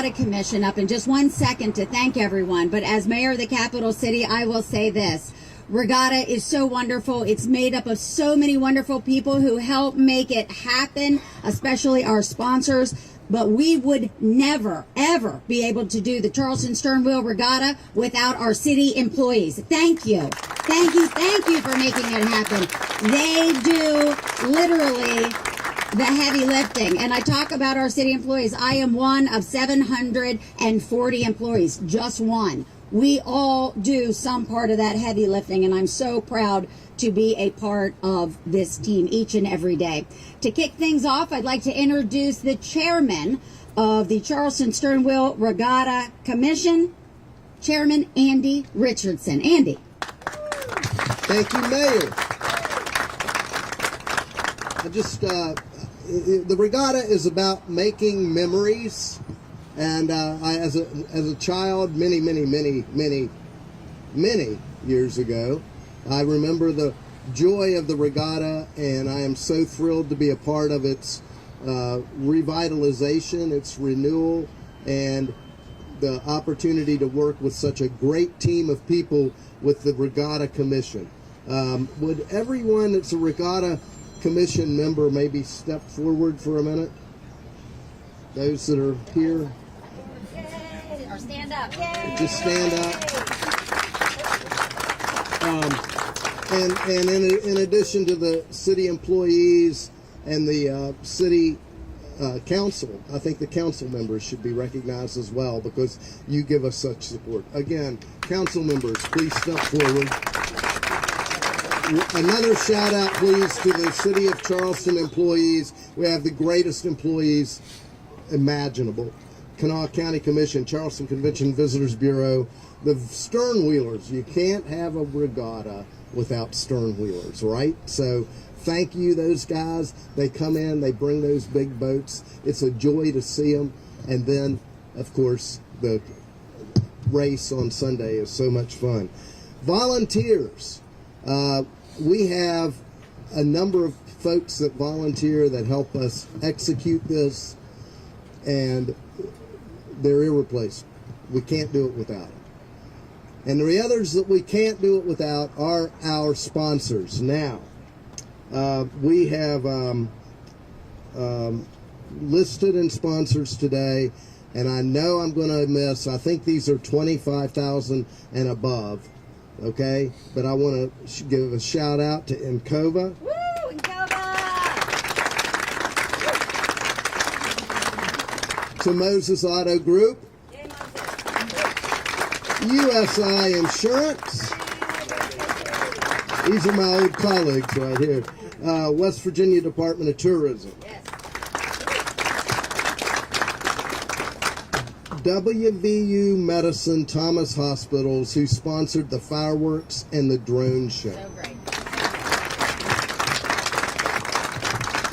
Regatta Commission up in just 1 second to thank everyone. But as mayor of the capital city, I will say this. Regatta is so wonderful. It's made up of so many wonderful people who help make it happen, especially our sponsors. But we would never, ever be able to do the Charleston Sternwheel Regatta without our city employees. Thank you. Thank you for making it happen. They do literally the heavy lifting. And I talk about our city employees. I am one of 740 employees, just one. We all do some part of that heavy lifting, and I'm so proud to be a part of this team each and every day. To kick things off, I'd like to introduce the chairman of the Charleston Sternwheel Regatta Commission, Chairman Andy Richardson. Andy. Thank you, Mayor. The regatta is about making memories. And as a child, many years ago, I remember the joy of the regatta, and I am so thrilled to be a part of its revitalization, its renewal, and the opportunity to work with such a great team of people with the Regatta Commission. Would everyone that's a Regatta Commission member maybe step forward for a minute? Those that are here. Or stand up. Just stand up. And in addition to the city employees and the city council, I think the council members should be recognized as well, because you give us such support. Again, council members, please step forward. Another shout out, please, to the City of Charleston employees. We have the greatest employees imaginable. Kanawha County Commission, Charleston Convention Visitors Bureau, the Sternwheelers. You can't have a regatta without Sternwheelers, right? So thank you, those guys. They come in, they bring those big boats. It's a joy to see them. And then, of course, the race on Sunday is so much fun. Volunteers. We have a number of folks that volunteer that help us execute this, and they're irreplaceable. We can't do it without them. And the others that we can't do it without are our sponsors. Now, we have listed in sponsors today, and I know I'm going to miss, I think these are $25,000 and above, okay? But I want to give a shout out to Encova. Woo, Encova! To Moses Auto Group, USI Insurance, these are my old colleagues right here, West Virginia Department of Tourism, WVU Medicine Thomas Hospitals, who sponsored the fireworks and the drone show. So great.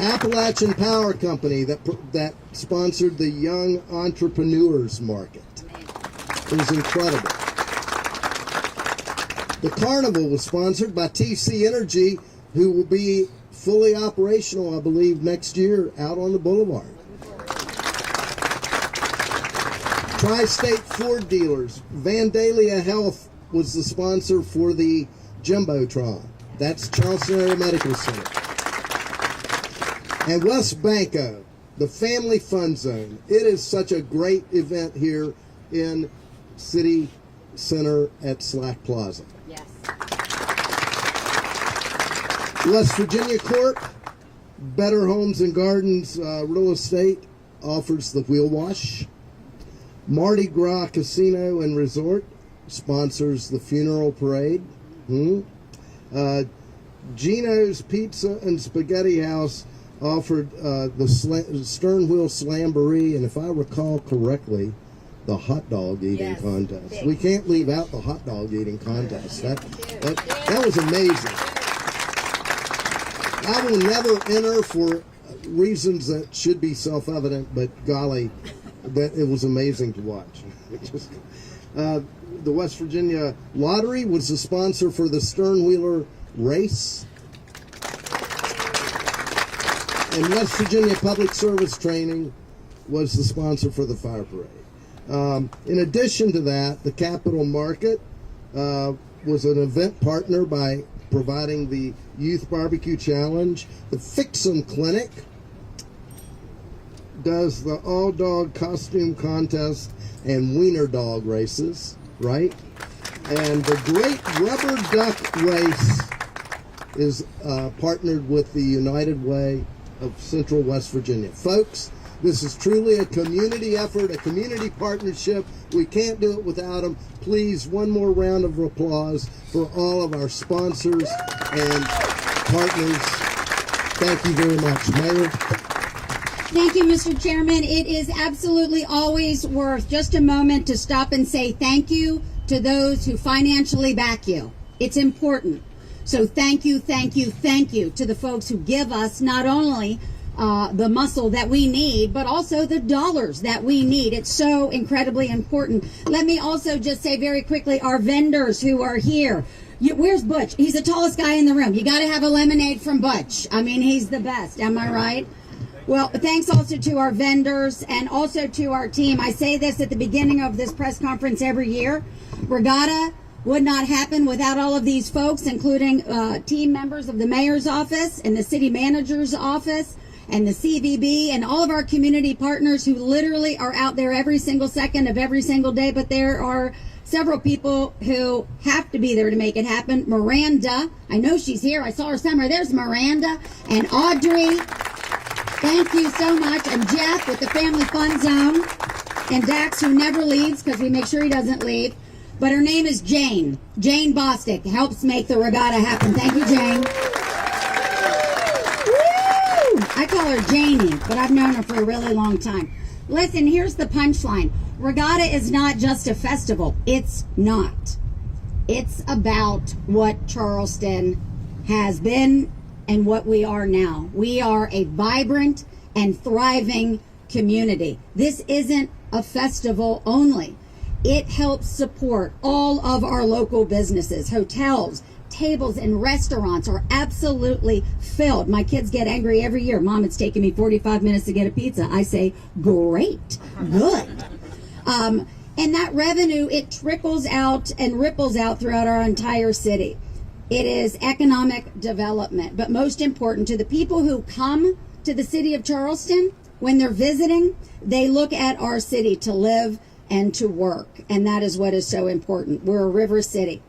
Appalachian Power Company that sponsored the Young Entrepreneurs Market. It was incredible. The carnival was sponsored by TC Energy, who will be fully operational, I believe, next year out on the boulevard. Tri-State Ford Dealers. Vandalia Health was the sponsor for the Jumbotron. That's Charleston Area Medical Center. And West Banco, the Family Fun Zone. It is such a great event here in City Center at Slack Plaza. Yes. West Virginia Corp, Better Homes and Gardens Real Estate offers the wheel wash. Mardi Gras Casino and Resort sponsors the funeral parade. Gino's Pizza and Spaghetti House offered the Sternwheel Slamboree, and if I recall correctly, the hot dog eating contest. Big. We can't leave out the hot dog eating contest. That was amazing. I will never enter for reasons that should be self-evident, but golly, that it was amazing to watch. The West Virginia Lottery was the sponsor for the Sternwheeler race. And West Virginia Public Service Training was the sponsor for the fire parade. In addition to that, the Capital Market was an event partner by providing the Youth Barbecue Challenge. The Fix-Em Clinic does the all-dog costume contest and wiener dog races, right? And the Great Rubber Duck Race is partnered with the United Way of Central West Virginia. Folks, this is truly a community effort, a community partnership. We can't do it without them. Please, one more round of applause for all of our sponsors and partners. Thank you very much. Mayor? Thank you, Mr. Chairman. It is absolutely always worth just a moment to stop and say thank you to those who financially back you. It's important. So thank you, thank you, thank you to the folks who give us not only the muscle that we need, but also the dollars that we need. It's so incredibly important. Let me also just say very quickly, our vendors who are here. Where's Butch? He's the tallest guy in the room. You got to have a lemonade from Butch. I mean, he's the best. Am I right? Well, thanks also to our vendors and also to our team. I say this at the beginning of this press conference every year. Regatta would not happen without all of these folks, including team members of the mayor's office and the city manager's office and the CVB and all of our community partners who literally are out there every single second of every single day. But there are several people who have to be there to make it happen. Miranda, I know she's here. I saw her somewhere. There's Miranda and Audrey. Thank you so much. And Jeff with the Family Fun Zone. And Dax, who never leaves because we make sure he doesn't leave. But her name is Jane. Jane Bostic helps make the regatta happen. Thank you, Jane. Woo! I call her Janie, but I've known her for a really long time. Listen, here's the punchline. Regatta is not just a festival. It's not. It's about what Charleston has been and what we are now. We are a vibrant and thriving community. This isn't a festival only. It helps support all of our local businesses. Hotels, tables, and restaurants are absolutely filled. My kids get angry every year. Mom, it's taking me 45 minutes to get a pizza. I say, great, good. And that revenue, it trickles out and ripples out throughout our entire city. It is economic development, but most important to the people who come to the city of Charleston, when they're visiting, they look at our city to live and to work, and that is what is so important. We're a river city.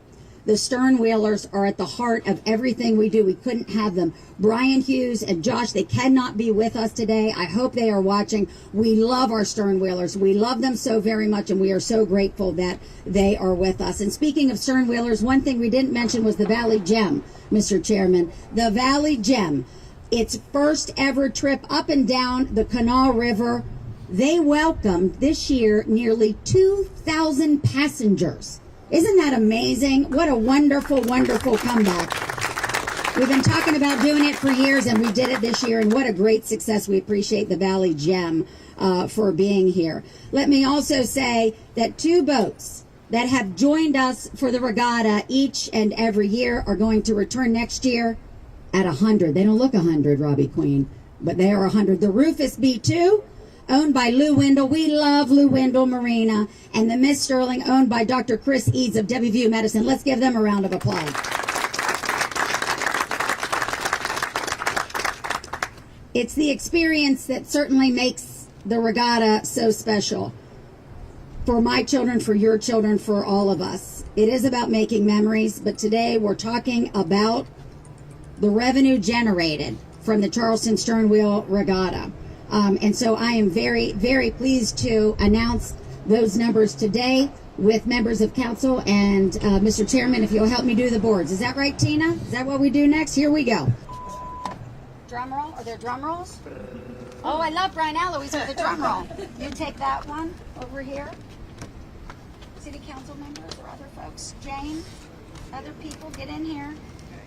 The Sternwheelers are at the heart of everything we do. We couldn't have them. Brian Hughes and Josh, they cannot be with us today. I hope they are watching. We love our Sternwheelers. We love them so very much, and we are so grateful that they are with us. And speaking of Sternwheelers, one thing we didn't mention was the Valley Gem, Mr. Chairman. The Valley Gem, its first ever trip up and down the Kanawha River. They welcomed this year nearly 2,000 passengers. Isn't that amazing? What a wonderful, wonderful comeback. We've been talking about doing it for years, and we did it this year, and what a great success. We appreciate the Valley Gem for being here. Let me also say that 2 boats that have joined us for the regatta each and every year are going to return next year at 100. They don't look 100, Robbie Queen, but they are 100. The Rufus B2, owned by Lou Wendell. We love Lou Wendell Marina. And the Miss Sterling, owned by Dr. Chris Eads of WVU Medicine. Let's give them a round of applause. It's the experience that certainly makes the regatta so special. For my children, for your children, for all of us. It is about making memories, but today we're talking about the revenue generated from the Charleston Sternwheel Regatta. And so I am very, very pleased to announce those numbers today with members of council. And Mr. Chairman, if you'll help me do the boards. Is that right, Tina? Is that what we do next? Here we go. Drum roll? Are there drum rolls? Oh, I love Brian Alloys with the drum roll. You take that one over here. City council members or other folks. Jane, other people, get in here.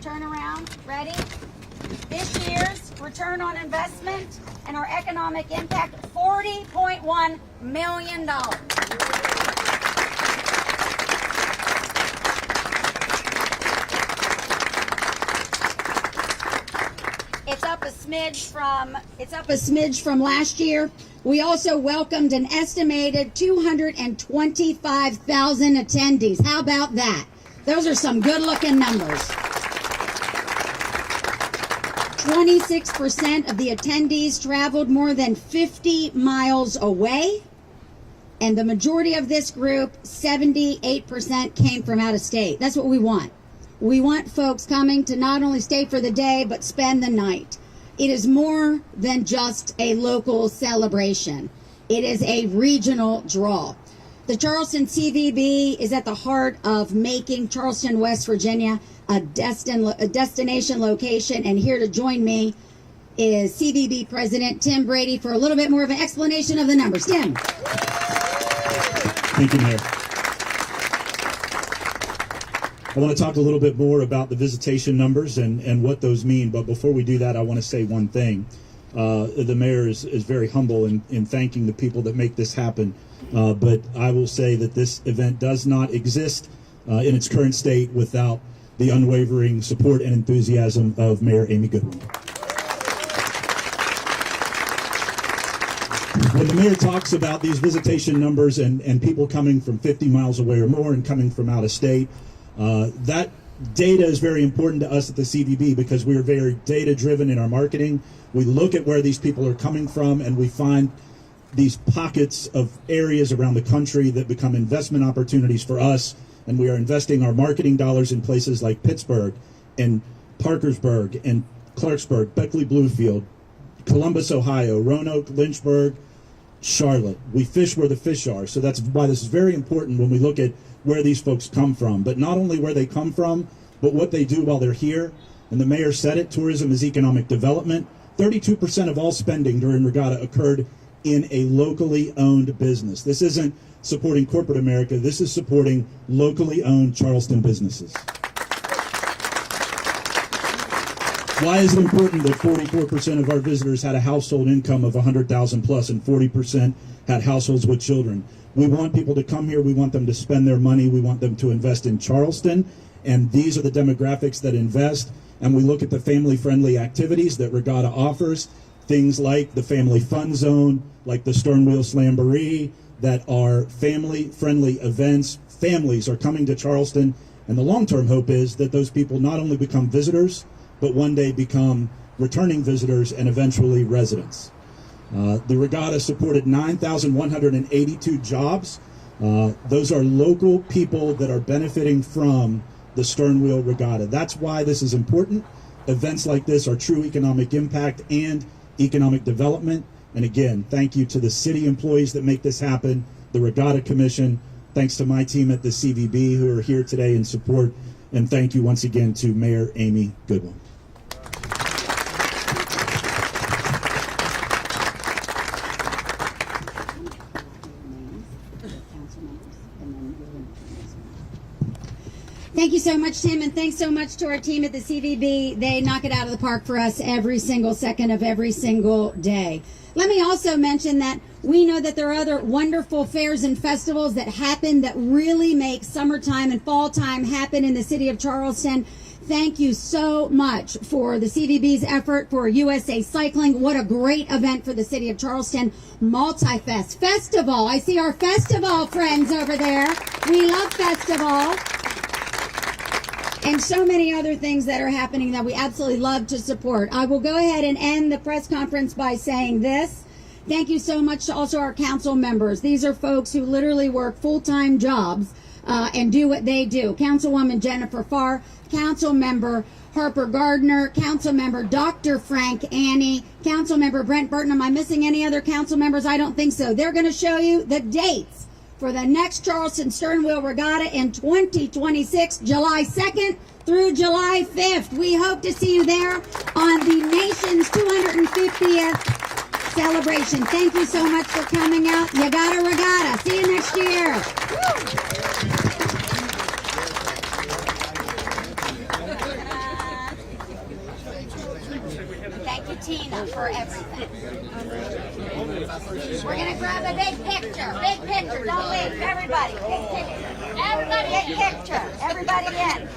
Turn around. Ready? This year's return on investment and our economic impact, $40.1 million. It's up a smidge from last year. We also welcomed an estimated 225,000 attendees. How about that? Those are some good-looking numbers. 26% of the attendees traveled more than 50 miles away. And the majority of this group, 78%, came from out of state. That's what we want. We want folks coming to not only stay for the day, but spend the night. It is more than just a local celebration. It is a regional draw. The Charleston CVB is at the heart of making Charleston, West Virginia, a destination location. And here to join me is CVB President Tim Brady for a little bit more of an explanation of the numbers. Tim. Thank you, Mayor. I want to talk a little bit more about the visitation numbers and what those mean. But before we do that, I want to say one thing. The mayor is very humble in thanking the people that make this happen. But I will say that this event does not exist in its current state without the unwavering support and enthusiasm of Mayor Amy Goodwin. When the mayor talks about these visitation numbers and people coming from 50 miles away or more and coming from out of state, that data is very important to us at the CVB because we are very data-driven in our marketing. We look at where these people are coming from and we find these pockets of areas around the country that become investment opportunities for us, and we are investing our marketing dollars in places like Pittsburgh and Parkersburg and Clarksburg, Beckley Bluefield, Columbus, Ohio, Roanoke, Lynchburg, Charlotte. We fish where the fish are. So that's why this is very important when we look at where these folks come from. But not only where they come from, but what they do while they're here. And the mayor said it, tourism is economic development. 32% of all spending during Regatta occurred in a locally owned business. This isn't supporting corporate America. This is supporting locally owned Charleston businesses. Why is it important that 44% of our visitors had a household income of $100,000 plus and 40% had households with children? We want people to come here. We want them to spend their money. We want them to invest in Charleston. And these are the demographics that invest. And we look at the family-friendly activities that Regatta offers, things like the family fun zone, like the Sternwheel Slamboree, that are family-friendly events. Families are coming to Charleston. And the long-term hope is that those people not only become visitors, but one day become returning visitors and eventually residents. The regatta supported 9,182 jobs. Those are local people that are benefiting from the Sternwheel Regatta. That's why this is important. Events like this are true economic impact and economic development. And again, thank you to the city employees that make this happen, the Regatta Commission. Thanks to my team at the CVB who are here today in support. And thank you once again to Mayor Amy Goodwin. Thank you so much, Tim, and thanks so much to our team at the CVB. They knock it out of the park for us every single second of every single day. Let me also mention that we know that there are other wonderful fairs and festivals that happen that really make summertime and fall time happen in the city of Charleston. Thank you so much for the CVB's effort, for USA Cycling. What a great event for the city of Charleston. Multi-Fest Festival. I see our festival friends over there. We love festival. And so many other things that are happening that we absolutely love to support. I will go ahead and end the press conference by saying this. Thank you so much to also our council members. These are folks who literally work full-time jobs and do what they do. Councilwoman Jennifer Farr, Council Member Harper Gardner, Council Member Dr. Frank Annie, Council Member Brent Burton. Am I missing any other council members? I don't think so. They're going to show you the dates for the next Charleston Sternwheel Regatta in 2026, July 2nd through July 5th. We hope to see you there on the nation's 250th celebration. Thank you so much for coming out. You got a regatta. See you next year. Thank you, Tina, for everything. We're going to grab a big picture. Big picture. Don't leave. Everybody. Big picture. Everybody. Big picture. Everybody in.